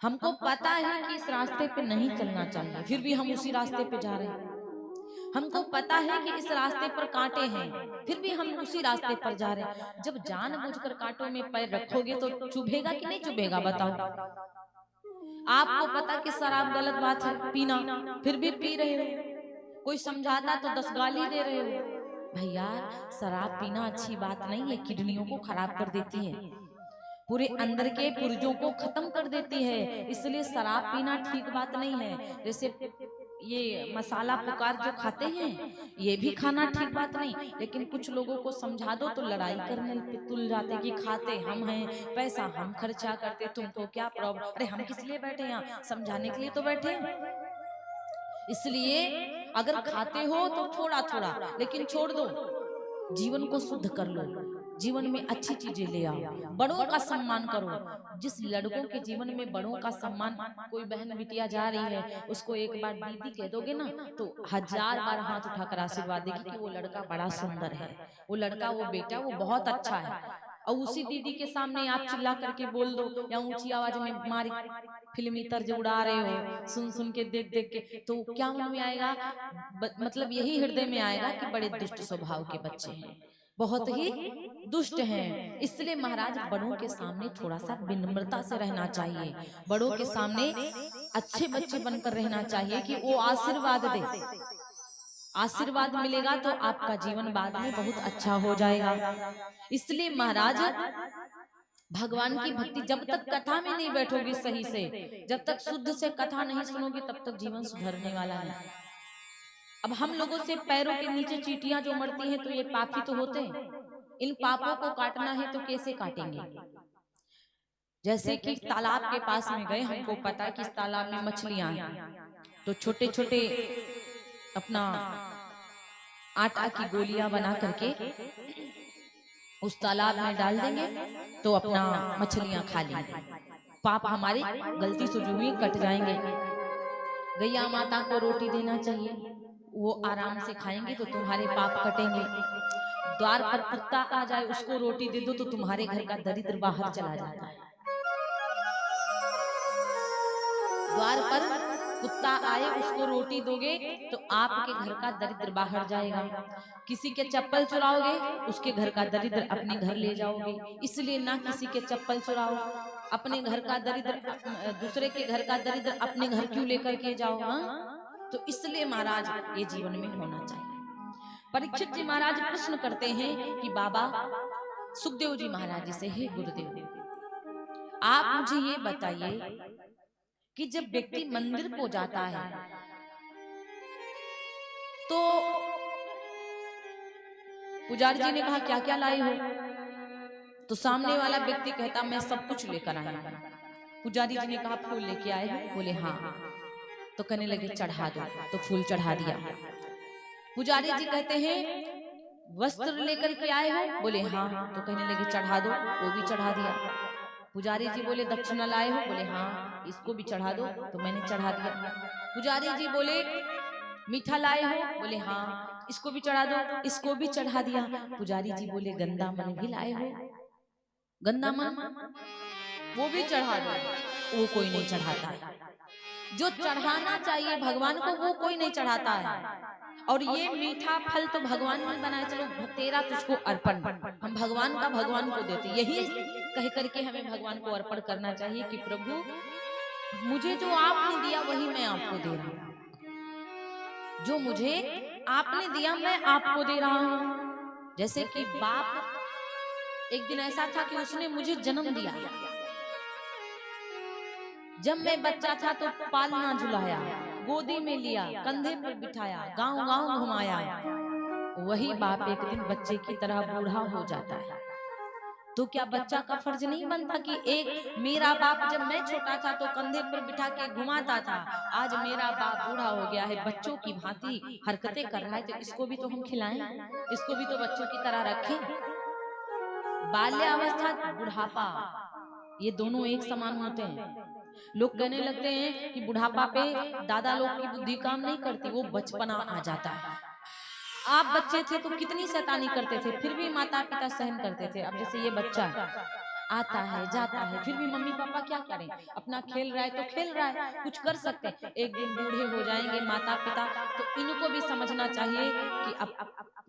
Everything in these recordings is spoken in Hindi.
हमको पता है कि इस रास्ते पे नहीं चलना चाहिए, फिर भी हम उसी रास्ते पे जा रहे हैं। हमको पता है कि इस रास्ते पर कांटे हैं, फिर भी हम उसी रास्ते पर जा रहे हैं। जब जानबूझकर कांटों में पैर रखोगे तो चुभेगा कि नहीं चुभेगा, बताओ। आपको पता कि शराब गलत बात है पीना, फिर भी पी रहे हो। कोई समझाता तो 10 गाली दे रहे हो। भैया, शराब पीना अच्छी बात नहीं है, किडनियों को खराब कर देती है, पूरे अंदर के पुर्जों को खत्म कर देती है, इसलिए शराब पीना ठीक बात नहीं है। जैसे ये मसाला पुकार जो खाते हैं, ये भी खाना ठीक बात नहीं। लेकिन कुछ लोगों को समझा दो तो लड़ाई करने पे तुल जाते कि खाते हम हैं, पैसा हम खर्चा करते, तुमको क्या प्रॉब्लम। अरे हम किस लिए बैठे यहाँ, समझाने के लिए तो बैठे हैं। इसलिए अगर खाते हो तो थोड़ा थोड़ा, लेकिन छोड़ दो, जीवन को शुद्ध कर लो, जीवन में अच्छी चीजें ले आओ, बड़ों का सम्मान करो। जिस लड़कों के जीवन में बड़ों का सम्मान, कोई बहन बिटिया जा रही है, उसको एक बार दीदी कह दोगे ना तो 1000 बार हाथ उठाकर आशीर्वाद देगी कि वो लड़का बड़ा सुंदर है, वो लड़का, वो बेटा, वो बहुत अच्छा है। और उसी दीदी के सामने आप चिल्ला करके बोल दो या ऊंची आवाज में मारी फिल्मी तर्ज उड़ा रहे हो, सुन सुन के देख देख के, तो क्या मन में आएगा? मतलब यही हृदय में आएगा कि बड़े दुष्ट स्वभाव के बच्चे हैं, बहुत ही दुष्ट हैं। इसलिए महाराज, बड़ों के सामने थोड़ा सा विनम्रता से रहना चाहिए, बड़ों के सामने अच्छे बच्चे बनकर रहना चाहिए कि वो आशीर्वाद दे। आशीर्वाद मिलेगा तो आपका जीवन बाद में बहुत अच्छा हो जाएगा। इसलिए महाराज, भगवान की भक्ति, जब तक कथा में नहीं बैठोगी सही से, जब तक शुद्ध से कथा नहीं सुनोगी, तब तक जीवन सुधरने वाला नहीं। अब हम लोगों से पैरों के नीचे चींटियां जो मरती हैं, तो ये पापी तो होते हैं। इन पापों को काटना है तो कैसे काटेंगे? जैसे कि तालाब के पास में गए, हमको पता है कि इस तालाब में मछलियां हैं, तो छोटे छोटे अपना आटा की गोलियां बना करके उस तालाब में डाल देंगे तो अपना मछलियां खा लेंगे, पाप हमारे गलती से जो हुई कट जाएंगे। गैया माता को रोटी देना चाहिए, वो आराम से खाएंगे तो तुम्हारे पाप कटेंगे। द्वार पर कुत्ता आ जाए, उसको रोटी दे दो तो तुम्हारे घर का दरिद्र बाहर चला जाता है। द्वार पर कुत्ता आए, उसको रोटी दोगे तो आपके घर का दरिद्र बाहर जाएगा। किसी के चप्पल चुराओगे, उसके घर का दरिद्र अपने घर ले जाओगे। इसलिए ना किसी के चप्पल चुराओ, अपने घर का दरिद्र, दूसरे के घर का दरिद्र अपने घर क्यों लेकर के जाओ? हाँ, तो इसलिए महाराज ये जीवन में होना चाहिए। परीक्षित जी महाराज प्रश्न करते हैं कि बाबा, सुखदेव जी महाराज जी से, हे गुरुदेव, आप मुझे ये बताइए कि जब व्यक्ति मंदिर को जाता है तो पुजारी जी ने कहा क्या क्या लाए हो? तो सामने वाला व्यक्ति कहता मैं सब कुछ लेकर आया। पुजारी जी ने कहा फूल लेके आए हो? बोले हाँ। तो कहने लगे चढ़ा दो, तो फूल चढ़ा दिया। पुजारी जी कहते हैं वस्त्र लेकर के आए हो? बोले हाँ। तो कहने लगे चढ़ा दो, वो भी चढ़ा दिया। पुजारी जी बोले दक्षिणा लाए हो? बोले हाँ। इसको भी चढ़ा दो, तो मैंने चढ़ा दिया। पुजारी जी बोले मीठा लाए हो? बोले हाँ। इसको भी चढ़ा दो, इसको भी चढ़ा दिया। पुजारी जी बोले गंदा मन भी लाए हो? गंदा मन, वो भी चढ़ा दो। वो कोई नहीं चढ़ाता है, जो चढ़ाना चाहिए भगवान को वो कोई नहीं चढ़ाता है। और ये मीठा फल तो भगवान ने बनाया, चलो तेरा तुझको अर्पण, हम भगवान का भगवान को देते, यही कह करके हमें भगवान को अर्पण करना चाहिए कि प्रभु मुझे जो आपने दिया वही मैं आपको दे रहा हूँ, जो मुझे आपने दिया मैं आपको दे रहा हूँ। जैसे कि बाप, एक दिन ऐसा था कि उसने मुझे जन्म दिया, जब मैं बच्चा था तो पालना झुलाया, गोदी में लिया, कंधे पर बिठाया, गांव गांव घुमाया। वही बाप एक दिन बच्चे की तरह बूढ़ा हो जाता है, तो क्या बच्चा का फर्ज नहीं बनता कि एक मेरा बाप जब मैं छोटा था तो कंधे पर बिठा के घुमाता था, आज मेरा बाप बूढ़ा हो गया है, बच्चों की भांति हरकतें कर रहा है, तो इसको भी तो हम खिलाएं, इसको भी तो बच्चों की तरह रखें। बाल्यावस्था, बुढ़ापा, ये दोनों एक समान होते हैं। लोग कहने लगते हैं कि बुढ़ापा पे दादा लोग की बुद्धि काम नहीं करती, वो बचपना आ जाता है। आप बच्चे थे तो कितनी शैतानी करते थे, फिर भी माता पिता सहन करते थे। अब जैसे ये बच्चा है, आता है जाता है, फिर भी मम्मी पापा क्या करें, अपना खेल रहा है तो खेल रहा है, कुछ कर सकते हैं। एक दिन बूढ़े हो जाएंगे माता पिता, तो इनको भी समझना चाहिए कि अब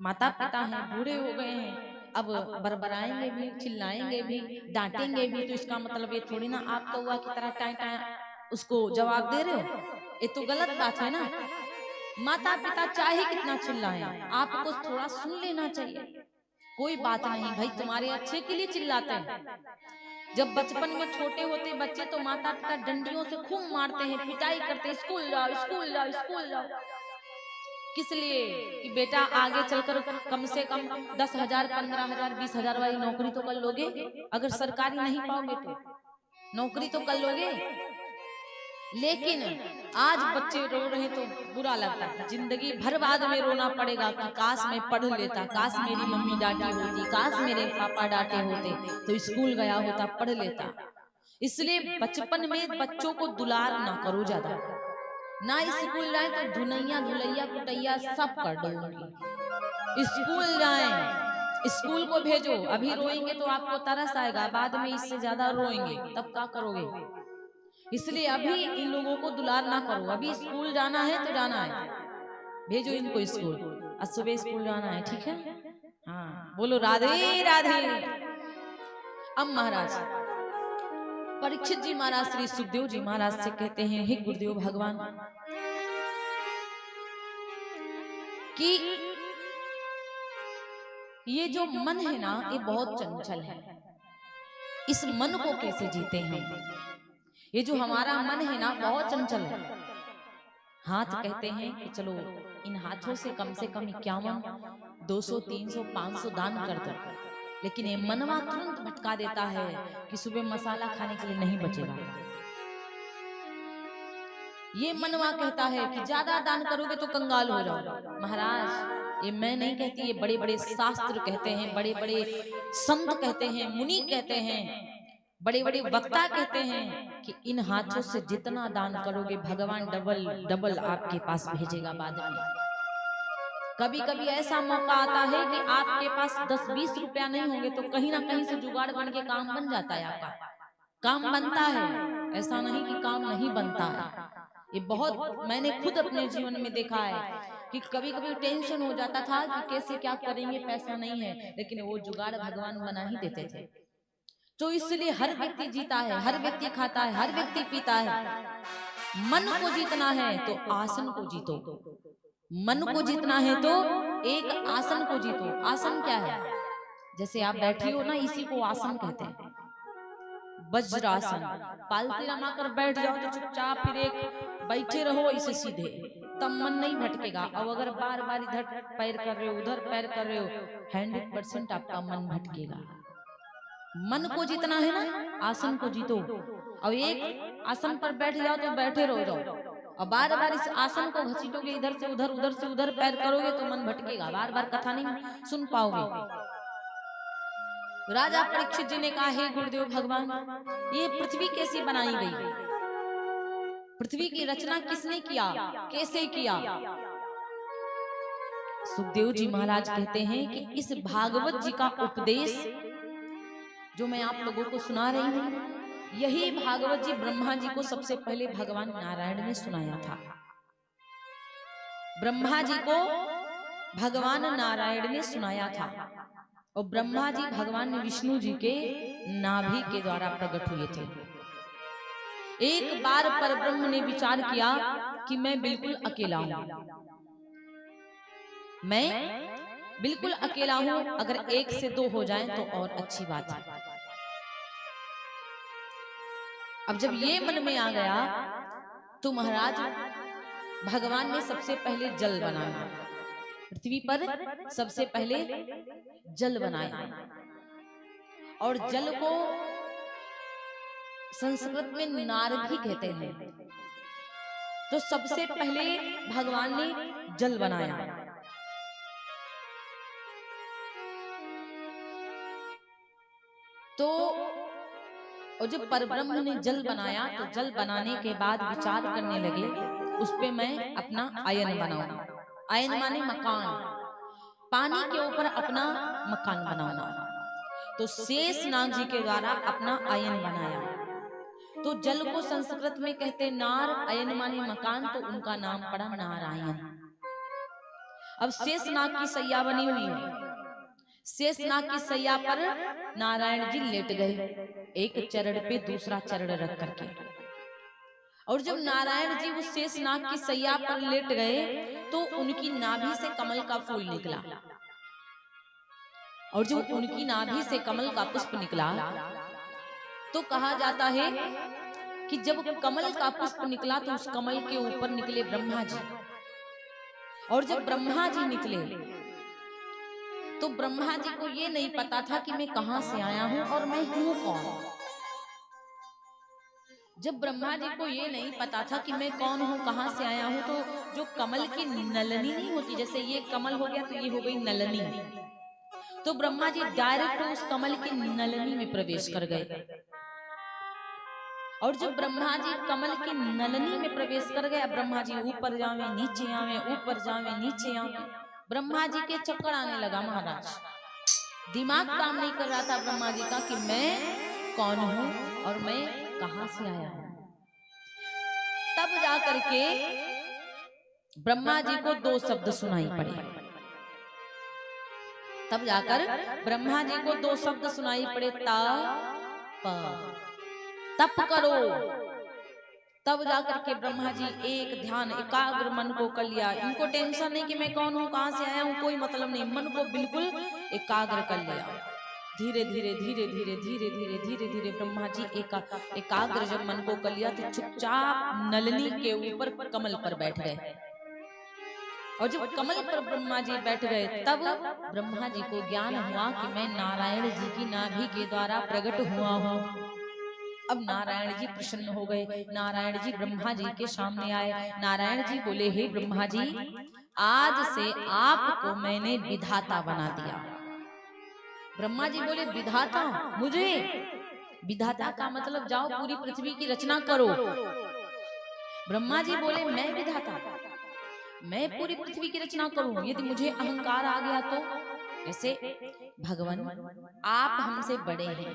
माता पिता हैं, बूढ़े हो गए हैं, अब बरबराएंगे भी, चिल्लाएंगे भी, डांटेंगे भी, तो इसका मतलब ये थोड़ी ना आप कौवा की तरह टाइ टाइ उसको जवाब दे रहे हो, ये तो गलत बात है ना। माता पिता चाहे कितना चिल्लाएं, आपको थोड़ा सुन लेना चाहिए। कोई बात नहीं भाई, तुम्हारे अच्छे के लिए चिल्लाते हैं। जब बचपन में छोटे होते बच्चे तो माता पिता डंडियों से खूब मारते हैं, पिटाई करते हैं, स्कूल जाओ स्कूल जाओ स्कूल जाओ। किस लिए? कि बेटा आगे चलकर कम से कम 10,000 15,000 20,000 वाली नौकरी तो कर लोगे, अगर सरकारी नहीं पाओगे तो नौकरी तो कर लोगे। लेकिन आज बच्चे रो रहे तो बुरा लगता है, जिंदगी भर बाद में रोना पड़ेगा कि काश मैं पढ़ लेता, काश मेरी मम्मी डांटी होती, काश मेरे पापा डांटे होते तो स्कूल गया होता, पढ़ लेता। इसलिए बचपन में बच्चों को दुलार ना करो ज्यादा, ना स्कूल जाए तो धुनैया धुलैया कुटैया सब कर दो। स्कूल जाए, स्कूल को भेजो। अभी रोएंगे तो आपको तरस आएगा, बाद में इससे ज्यादा रोएंगे, तब क्या करोगे? इसलिए अभी इन लोगों को दुलार ना करो, अभी स्कूल जाना है तो जाना है, भेजो इनको स्कूल, आज सुबह स्कूल जाना है, ठीक है। हाँ बोलो राधे राधे। अब महाराज परीक्षित जी महाराज श्री सुखदेव जी महाराज से कहते हैं, हे गुरुदेव भगवान, कि ये जो मन है ना ये बहुत चंचल है, इस मन को कैसे जीते हैं? ये जो हमारा मन है ना बहुत चंचल है। हाथ कहते हैं कि चलो इन हाथों से कम 51 200 300 500 दान कर दो, लेकिन ये मनवा तुरंत भटका देता है कि सुबह मसाला खाने के लिए नहीं बचेगा। ये मनवा कहता है कि ज्यादा दान करोगे तो कंगाल हो जाओ। महाराज ये मैं नहीं कहती, ये बड़े बड़े शास्त्र कहते हैं, बड़े बड़े संत कहते हैं, मुनि कहते हैं, बड़े बड़े वक्ता कहते हैं कि इन हाथों से जितना दान करोगे भगवान डबल डबल आपके पास भेजेगा बाद में। कभी कभी ऐसा मौका आता है कि आपके पास 10-20 रुपया नहीं होंगे तो कहीं ना कहीं से जुगाड़ बन के काम बन जाता है, आपका काम बनता है, ऐसा नहीं कि काम नहीं बनता है। ये बहुत मैंने खुद अपने जीवन में देखा है कि कभी कभी टेंशन हो जाता था कि कैसे क्या करेंगे, पैसा नहीं है, लेकिन वो जुगाड़ भगवान बना ही देते थे। तो इसलिए हर व्यक्ति जीता है, हर व्यक्ति खाता है, हर व्यक्ति पीता है। मन को जीतना है तो आसन को जीतो, मन को जीतना है तो एक आसन को जीतो। आसन क्या है? जैसे आप बैठी हो ना, इसी को आसन कहते हैं। वज्रासन, पालती रमाकर बैठ जाओ तो चुपचाप फिर एक बैठे रहो इसे सीधे, तब मन नहीं भटकेगा। अब अगर बार बार इधर पैर कर रहे हो उधर पैर कर रहे हो, 100% आपका मन भटकेगा। मन को जीतना है ना, आसन को जीतो। अब एक आसन पर बैठ जाओ तो बैठे रहो जाओ, और बार बार इस आसन को घसीटोगे इधर से उधर उधर से उधर पैर करोगे तो मन भटकेगा, बार बार कथा नहीं सुन पाओगे। राजा परीक्षित जी ने कहा, हे गुरुदेव भगवान, ये पृथ्वी कैसी बनाई गई? पृथ्वी की रचना किसने किया, कैसे किया? सुखदेव जी महाराज कहते हैं कि इस भागवत जी का उपदेश जो मैं आप लोगों को सुना रही हूँ, यही भागवत जी ब्रह्मा जी को सबसे पहले भगवान नारायण ने सुनाया था। ब्रह्मा जी को भगवान नारायण ने सुनाया था, और ब्रह्मा जी भगवान विष्णु जी के नाभि के द्वारा प्रकट हुए थे। एक बार परब्रह्म ने विचार किया कि मैं बिल्कुल अकेला हूं, मैं बिल्कुल अकेला हूं, अगर 1 से 2 हो जाए तो और अच्छी बात है। अब जब ये मन में आ गया तो महाराज भगवान ने सबसे पहले जल बनाया, पृथ्वी पर सबसे पहले जल बनाया, और जल को संस्कृत में नार भी कहते हैं। तो सबसे पहले भगवान ने जल बनाया, तो और जब परब्रह्म ने जल बनाया तो जल बनाने के बाद विचार करने लगे उस पे मैं अपना आयन बनाऊंगा। आयन माने मकान, पानी के ऊपर अपना मकान बनाऊंगा। तो शेषनाग जी के द्वारा अपना आयन बनाया। तो जल को संस्कृत में कहते नार, अयन माने मकान, तो उनका नाम पड़ा नारायण। अब शेषनाग की सैया बनी हुई है, शेषनाग की सैया पर नारायण जी लेट गए, एक चरण पे दूसरा चरण रख करके। और जब नारायण जी उस शेषनाग की सैया पर लेट गए तो उनकी नाभि से कमल का फूल निकला। और जब उनकी नाभि से कमल का पुष्प निकला तो कहा जाता है कि जब कमल का पुष्प निकला तो उस कमल के ऊपर निकले ब्रह्मा जी। और जब ब्रह्मा जी निकले तो ब्रह्मा जी को ये नहीं पता था कि मैं कहां से आया हूं और मैं हूं कौन। जब ब्रह्मा जी को ये नहीं पता था कि मैं कौन हूं, कहां से आया हूं, तो जो कमल की नलनी नहीं होती, जैसे ये कमल हो गया तो ये हो गई नलनी, तो ब्रह्मा जी डायरेक्ट उस कमल की नलनी में प्रवेश कर गए। और जब ब्रह्मा जी कमल की नलनी में प्रवेश कर गए, ब्रह्मा जी ऊपर जावे नीचे आवे, ऊपर जावे नीचे आवे, ब्रह्मा जी के चक्कर आने लगा। महाराज दिमाग काम नहीं कर रहा था ब्रह्मा जी का कि मैं कौन हूं और मैं कहां से आया हूं। तब जाकर के ब्रह्मा जी को दो शब्द सुनाई पड़े। तब जाकर ब्रह्मा जी को दो शब्द सुनाई पड़े, तप करो। तब जाकर के ब्रह्मा जी एक ध्यान एकाग्र मन को कर लिया। इनको टेंशन नहीं कि मैं कौन हूं, कहां से आया हूं, कोई मतलब नहीं, मन को बिल्कुल एकाग्र कर लिया। धीरे धीरे धीरे धीरे धीरे धीरे धीरे धीरे ब्रह्मा जी एकाग्र जब मन को कर लिया तो चुपचाप नलनी के ऊपर कमल पर बैठ गए। और जब कमल पर ब्रह्मा जी बैठ गए तब ब्रह्मा जी को ज्ञान हुआ कि मैं नारायण जी की नाभि के द्वारा प्रकट हुआ हूँ। अब नारायण जी प्रसन्न हो गए। नारायण जी ब्रह्मा जी के सामने आए। नारायण जी बोले, हे ब्रह्मा जी, आज से आपको मैंने विधाता बना दिया। ब्रह्मा जी बोले, विधाता? मुझे? विधाता का मतलब जाओ पूरी पृथ्वी की रचना करो। ब्रह्मा जी बोले, मैं विधाता? मैं पूरी पृथ्वी की रचना करूं? यदि मुझे अहंकार आ गया तो? जैसे भगवान आप हमसे बड़े हैं,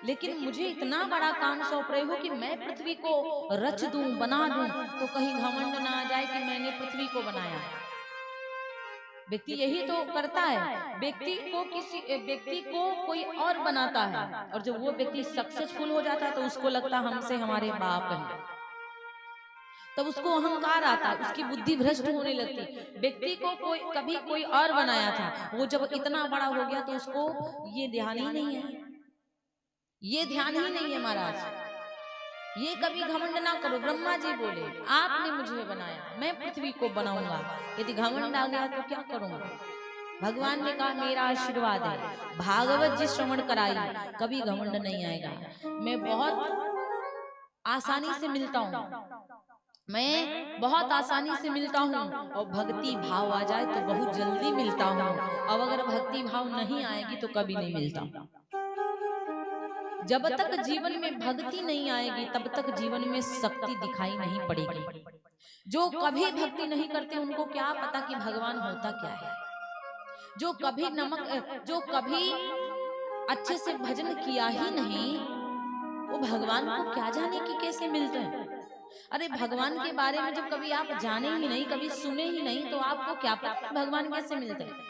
लेकिन मुझे इतना बड़ा काम सौंप रहे हो कि मैं पृथ्वी को रच दूं, बना दूं, तो कहीं घमंड ना आ जाए कि मैंने पृथ्वी को बनाया। व्यक्ति यही तो करता है, व्यक्ति को कोई और बनाता है, और जब वो व्यक्ति सक्सेसफुल हो जाता है तो उसको लगता है हमसे हमारे बाप हैं, तब उसको अहंकार आता है, उसकी बुद्धि भ्रष्ट होने लगती। व्यक्ति को कभी कोई और बनाया था, वो जब इतना बड़ा हो गया तो उसको ये ध्यान ही नहीं है, ये ध्यान ही नहीं है महाराज। ये कभी घमंड ना करो। ब्रह्मा जी बोले, आपने मुझे बनाया, मैं पृथ्वी को बनाऊंगा, यदि घमंड आ गया तो क्या करूंगा? भगवान ने कहा, मेरा आशीर्वाद है, भागवत जी श्रवण कराई, कभी घमंड नहीं आएगा। मैं बहुत आसानी से मिलता हूँ, मैं बहुत आसानी से मिलता हूँ, और भक्ति भाव आ जाए तो बहुत जल्दी मिलता हूँ। अब अगर भक्ति भाव नहीं आएगी तो कभी नहीं मिलता। जब तक जीवन में भक्ति नहीं आएगी तब तक जीवन में शक्ति दिखाई नहीं पड़ेगी। जो कभी भक्ति नहीं करते उनको क्या पता कि भगवान होता क्या है। जो कभी अच्छे से भजन किया ही नहीं, वो भगवान को क्या जाने कि कैसे मिलते हैं। अरे भगवान के बारे में जब कभी आप जाने ही नहीं, कभी सुने ही नहीं, तो आपको क्या पता भगवान कैसे मिलते हैं।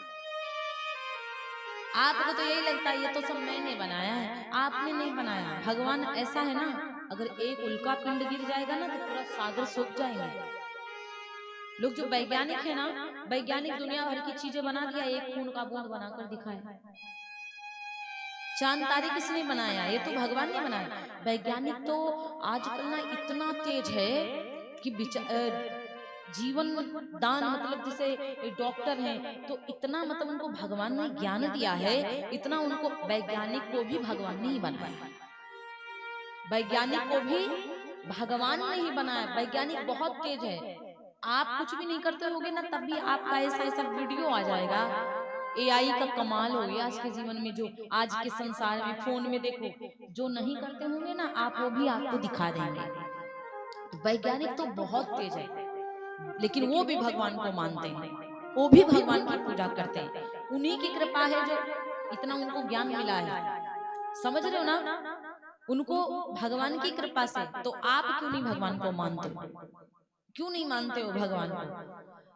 आपको तो यही लगता है ये तो सब मैंने बनाया है, आपने नहीं बनाया। भगवान ऐसा है ना, अगर एक उल्का पिंड गिर जाएगा ना तो पूरा सागर सूख जाएंगे। लोग जो वैज्ञानिक है ना, वैज्ञानिक दुनिया भर की चीजें बना दिया, एक खून का बूंद बनाकर दिखाया। चांद तारे किसने बनाया? ये तो भगवान ने बनाया। वैज्ञानिक तो आजकल ना इतना तेज है कि जीवन दान, मतलब जैसे डॉक्टर हैं तो इतना, मतलब उनको भगवान ने ज्ञान दिया है इतना, उनको वैज्ञानिक को भी भगवान ने ही बनाया। वैज्ञानिक को भी भगवान ने ही बनाया। वैज्ञानिक बहुत तेज है। आप कुछ भी नहीं करते होगे ना, तब भी आपका ऐसा वीडियो आ जाएगा। एआई का कमाल हो गया आज के जीवन में, जो आज के संसार में फोन में देखो, जो नहीं करते होंगे ना आप, वो भी आपको दिखा देंगे। तो वैज्ञानिक तो बहुत तेज है, लेकिन वो भी भगवान को मानते हैं, वो भी भगवान की पूजा करते हैं। उन्हीं की कृपा है जो इतना उनको ज्ञान मिला है, समझ रहे हो ना, उनको भगवान की कृपा से। तो आप क्यों नहीं भगवान को मानते हो, क्यों नहीं मानते हो भगवान को?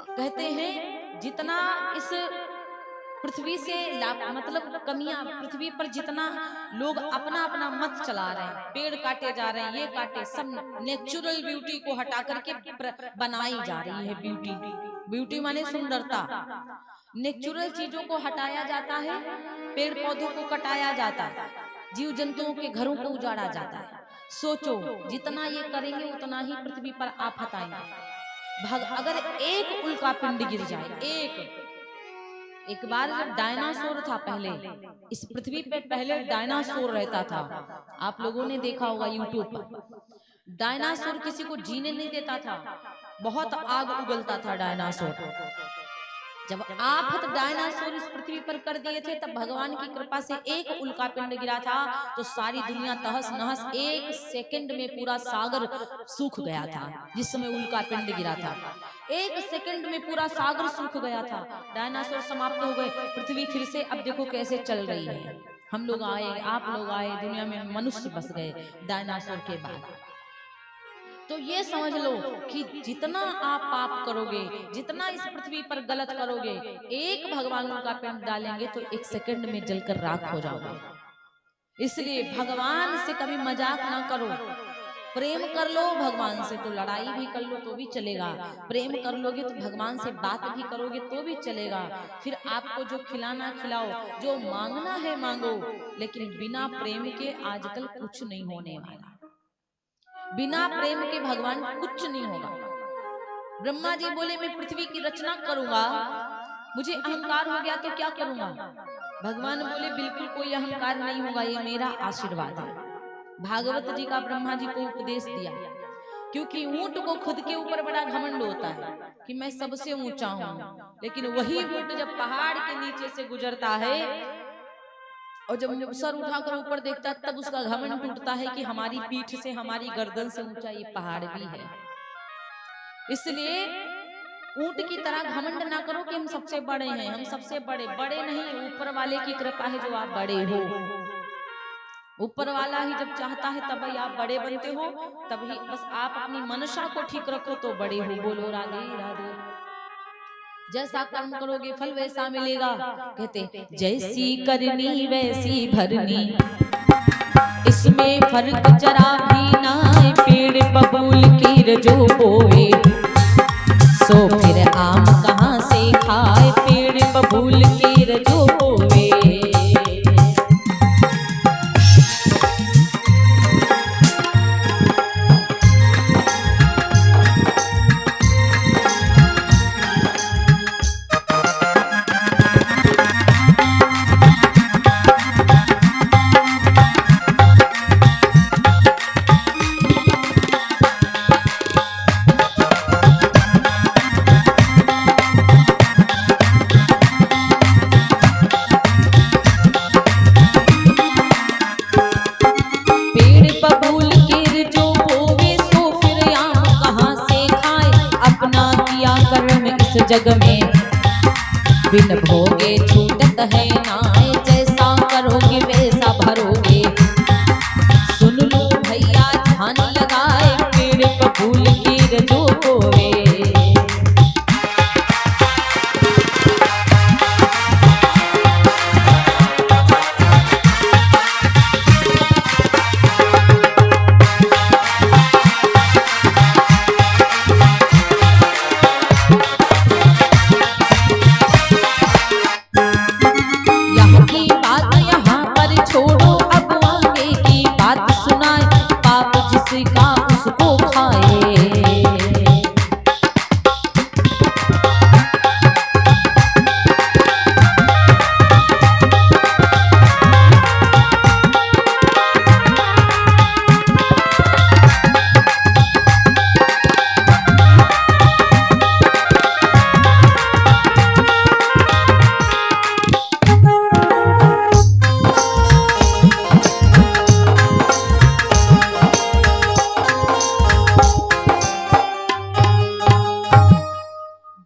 कहते हैं जितना इस पृथ्वी से मतलब कमियां, पृथ्वी पर जितना लोग अपना अपना मत चला रहे हैं, पेड़ काटे जा रहे हैं, ये काटे, सब नेचुरल ब्यूटी को हटा करके बनाई जा रही है ब्यूटी। ब्यूटी माने सुंदरता, नेचुरल चीजों को हटाया जाता है, पेड़ पौधों को कटाया जाता है, जीव जंतुओं के घरों को उजाड़ा जाता है। सोचो जितना ये करेंगे उतना ही पृथ्वी पर आफत आएंगे। अगर एक उल्का पिंड गिर जाए, एक बार जब डायनासोर था, पहले इस पृथ्वी पे पहले डायनासोर रहता था, आप लोगों ने देखा होगा यूट्यूब पर। डायनासोर किसी को जीने नहीं देता था, बहुत आग उगलता था डायनासोर। जब आफत डायनासोर इस पृथ्वी पर कर दिए थे, तब भगवान की कृपा से एक उल्का पिंड गिरा था, तो सारी दुनिया तहस नहस, एक सेकंड में पूरा सागर सूख गया था। जिस समय उल्का पिंड गिरा था, एक सेकंड में पूरा सागर सूख गया था, डायनासोर समाप्त हो गए। पृथ्वी फिर से अब देखो कैसे चल रही है। हम लोग आए, आप लोग आए, दुनिया में मनुष्य बस गए डायनासोर के बाद। तो ये समझ लो कि जितना आप पाप करोगे, जितना इस पृथ्वी पर गलत करोगे, एक भगवान का पिंड डालेंगे तो एक सेकंड में जलकर राख हो जाओगे। इसलिए भगवान से कभी मजाक ना करो। प्रेम कर लो भगवान से तो लड़ाई भी कर लो तो भी चलेगा, प्रेम कर लोगे तो भगवान से बात भी करोगे तो भी चलेगा। फिर आपको जो खिलाना खिलाओ, जो मांगना है मांगो, लेकिन बिना प्रेम के आजकल कुछ नहीं होने वाला। बिना प्रेम के भगवान कुछ नहीं होगा। ब्रह्मा जी बोले मैं पृथ्वी की रचना करूंगा, मुझे अहंकार हो गया तो क्या करूंगा? भगवान बोले बिल्कुल कोई अहंकार नहीं होगा, ये मेरा आशीर्वाद है। भागवत जी का ब्रह्मा जी को उपदेश दिया, क्योंकि ऊंट को खुद के ऊपर बड़ा घमंड होता है कि मैं सबसे ऊंचा हूं, लेकिन वही ऊंट जब पहाड़ के नीचे से गुजरता है और जब सर उठाकर ऊपर देखता है, तब उसका घमंड टूटता है कि हमारी पीठ से, हमारी गर्दन से ऊंचा ये पहाड़ भी है। इसलिए ऊंट की तरह घमंड ना करो कि हम सबसे बड़े हैं, हम सबसे बड़े नहीं, ऊपर वाले की कृपा है जो आप बड़े हो। ऊपर वाला ही जब चाहता है तभी आप बड़े बनते हो, तभी बस आप अपनी मनसा को ठीक रखो तो बड़े हो। बोलो राधे राधे। जैसा कर्म करोगे फल वैसा मिलेगा। कहते जैसी करनी वैसी भरनी, इसमें फर्क जरा भी ना, पेड़ बबूल की जो बोए सो फिर आम कहाँ से खाए, पेड़ बबूल की जो बोए। जग में बिन भोगे छूटत है नाय, जैसा करोगे वैसा भरोगे। सुन लो भैया ध्यान लगाए, पेड़ बबूल की जो बोए।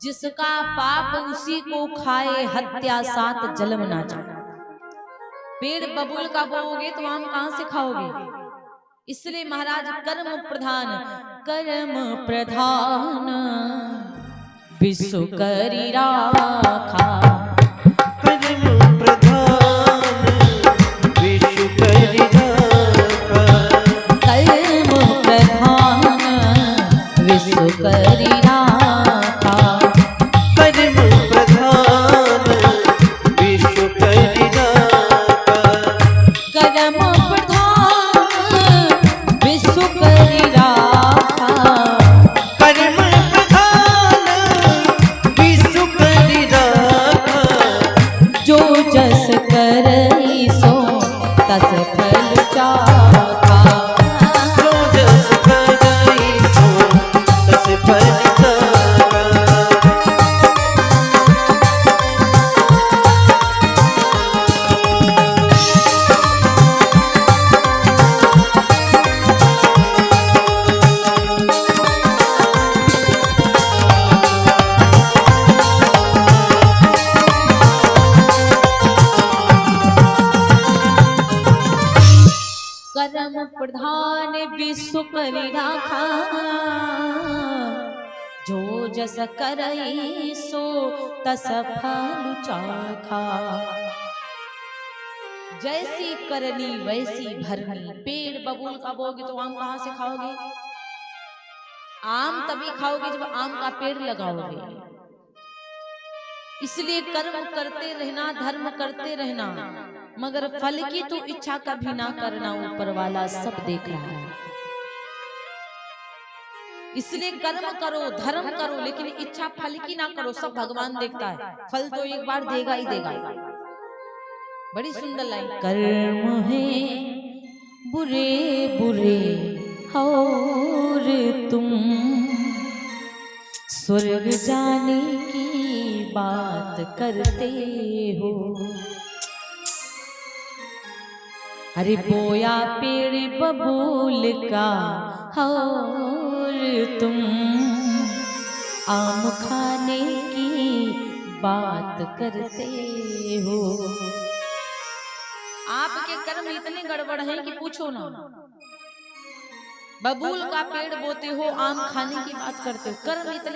जिसका पाप उसी को खाए, हत्या सात जन्म ना जाए। पेड़ बबूल का बोओगे तो आम कहां से खाओगे? इसलिए महाराज कर्म प्रधान विश्व करी राखा। कर्म प्रधान विश्व करी राखा। कर्म प्रधान विश्व करी राखा। कर्म प्रधान विश्व करी राखा। कर्म प्रधान विश्व करी राखा। कर्म प्रधान विश्व करी राखा। जो जस करई सो तस फल चाखा। जो जस करई सो तस फल चाखा। कर्म प्रधान विश्व करी राखा। जो जस करई सो तस फल चाखा। जैसी करनी वैसी भरनी। पेड़ बबूल का बोगे तो आम कहां से खाओगे? आम तभी खाओगे जब आम का पेड़ लगाओगे। इसलिए कर्म करते रहना, धर्म करते रहना, मगर फल की तो इच्छा कभी ना करना। ऊपर वाला सब देख रहा है। इसलिए कर्म करो, धर्म करो, लेकिन इच्छा फल की ना करो। सब भगवान देखता है, फल तो एक बार देगा ही देगा। बड़ी सुंदर लाइन। कर्म है बुरे बुरे और तुम स्वर्ग जाने की बात करते हो। अरे बोया पेड़ बबूल का और तुम आम खाने की बात करते हो। आपके कर्म इतने गड़बड़ हैं कि पूछो ना। बबूल का पेड़ बोते हो, आम खाने की बात करते हो। कर्म इतने